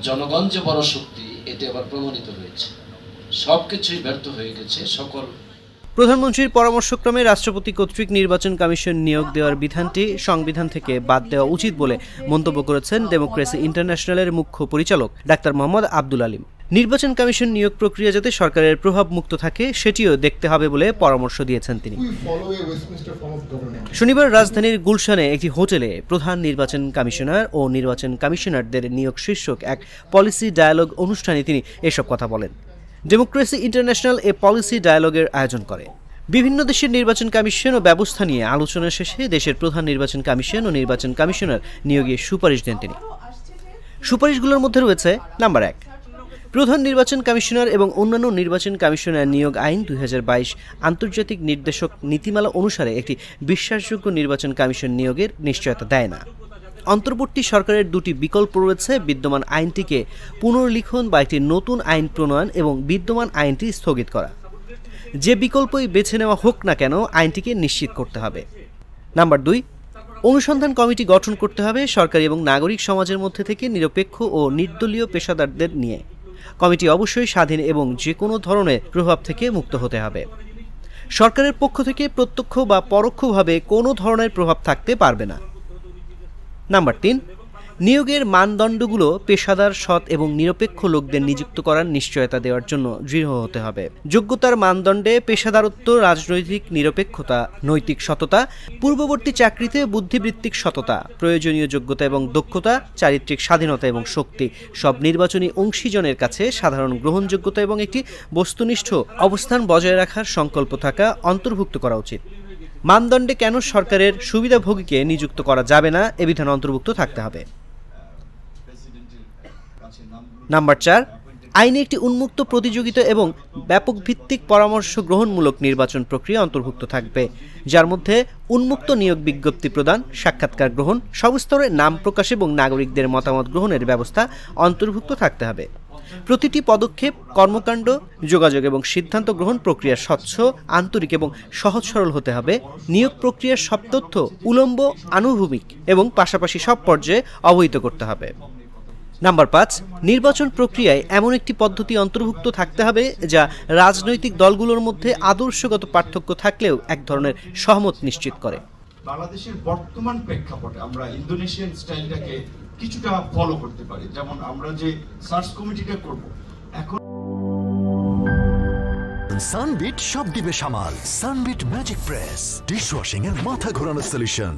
জনগণ যে বড় শক্তি এটি আবার প্রমাণিত হয়েছে। সবকিছুই ব্যর্থ হয়ে গেছে। সকল প্রধানমন্ত্রীর পরামর্শক্রমে রাষ্ট্রপতি কর্তৃক নির্বাচন কমিশন নিয়োগ দেওয়ার বিধানটি সংবিধান থেকে বাদ দেওয়া উচিত বলে মন্তব্য করেছেন ডেমোক্রেসি ইন্টারন্যাশনালের মুখ্য পরিচালক ডাক্তার মোহাম্মদ আব্দুল আলিম। নির্বাচন কমিশন নিয়োগ প্রক্রিয়া যাতে সরকারের প্রভাব মুক্ত থাকে সেটিও দেখতে হবে বলে পরামর্শ দিয়েছেন তিনি। শনিবার রাজধানীর গুলশানে একটি হোটেলে প্রধান নির্বাচন কমিশনার ও নির্বাচন কমিশনারদের নিয়োগ শীর্ষক এক পলিসি ডায়ালগ অনুষ্ঠানে তিনি এসব কথা বলেন। ডেমোক্রেসি ইন্টারন্যাশনাল এ পলিসি ডায়ালগের আয়োজন করে। বিভিন্ন দেশের নির্বাচন কমিশন ও ব্যবস্থা নিয়ে আলোচনা শেষে দেশের প্রধান নির্বাচন কমিশন ও নির্বাচন কমিশনার নিয়োগের সুপারিশ দেন তিনি। সুপারিশগুলোর মধ্যে রয়েছে নাম্বার 1, প্রধান নির্বাচন কমিশনার এবং অন্যান্য নির্বাচন কমিশনার নিয়োগ আইন 2022 আন্তর্জাতিক নির্দেশক নীতিমালা অনুসারে একটি বিশ্বাসযোগ্য নির্বাচন কমিশন নিয়োগের নিশ্চয়তা দেয় না। অন্তর্বর্তী সরকারের দুটি বিকল্প রয়েছে: বিদ্যমান আইনটিকে পুনর্লিখন বা একটি নতুন আইন প্রণয়ন এবং বিদ্যমান আইনটি স্থগিত করা। যে বিকল্পই বেছে নেওয়া হোক না কেন আইনটিকে নিশ্চিত করতে হবে। নাম্বার 2, অনুসন্ধান কমিটি গঠন করতে হবে সরকারি এবং নাগরিক সমাজের মধ্যে থেকে নিরপেক্ষ ও নির্দলীয় পেশাদারদের নিয়ে। কমিটি অবশ্যই স্বাধীন এবং যে কোনো ধরনের প্রভাব থেকে মুক্ত হতে হবে। সরকারের পক্ষ থেকে প্রত্যক্ষ বা পরোক্ষভাবে কোনো ধরনের প্রভাব থাকতে পারবে না। নাম্বার 3, নিয়োগের মানদণ্ডগুলো পেশাদার, সৎ এবং নিরপেক্ষ লোকদের নিযুক্ত করার নিশ্চয়তা দেওয়ার জন্য দৃঢ় হতে হবে। যোগ্যতার মানদণ্ডে পেশাদারত্ব, রাজনৈতিক নিরপেক্ষতা, নৈতিক সততা, পূর্ববর্তী চাকরিতে বুদ্ধিবৃত্তিক সততা, প্রয়োজনীয় যোগ্যতা এবং দক্ষতা, চারিত্রিক স্বাধীনতা এবং শক্তি সব নির্বাচনী অংশীজনের কাছে সাধারণ গ্রহণযোগ্যতা এবং একটি বস্তুনিষ্ঠ অবস্থান বজায় রাখার সংকল্প থাকা অন্তর্ভুক্ত করা উচিত। মানদণ্ডে কেন সরকারের সুবিধাভোগীকে নিযুক্ত করা যাবে না এ বিধান অন্তর্ভুক্ত থাকতে হবে। নাম্বার 4, আইনে একটি উন্মুক্ত, প্রতিযোগিতা এবং ব্যাপক ভিত্তিক পরামর্শ গ্রহণমূলক নির্বাচন প্রক্রিয়া অন্তর্ভুক্ত থাকবে, যার মধ্যে উন্মুক্ত নিয়োগ বিজ্ঞপ্তি প্রদান, সাক্ষাৎকার গ্রহণ, সব স্তরে নাম প্রকাশ এবং নাগরিকদের মতামত গ্রহণের ব্যবস্থা অন্তর্ভুক্ত থাকতে হবে। প্রতিটি পদক্ষেপ, কর্মকাণ্ড, যোগাযোগ এবং সিদ্ধান্ত গ্রহণ প্রক্রিয়া স্বচ্ছ, আন্তরিক এবং সহজ সরল হতে হবে। নিয়োগ প্রক্রিয়ার সব তথ্য উলম্ব, আনুভূমিক এবং পাশাপাশি সব পর্যায়ে অবহিত করতে হবে। নাম্বার 5, নির্বাচন প্রক্রিয়ায় এমন একটি পদ্ধতি অন্তর্ভুক্ত থাকতে হবে যা রাজনৈতিক দলগুলোর মধ্যে আদর্শগত পার্থক্য থাকলেও এক ধরনের সহমত নিশ্চিত করে। বাংলাদেশের বর্তমান প্রেক্ষাপটে আমরা ইন্দোনেশিয়ান স্টাইলটাকে কিছুটা ফলো করতে পারি, যেমন আমরা যে সার্চ কমিটিটা করব এখন। সানবিট সব দিবে সামাল। সানবিট ম্যাজিক প্রেস ডিশওয়াশিং এর মাথা ঘোরানো সলিউশন।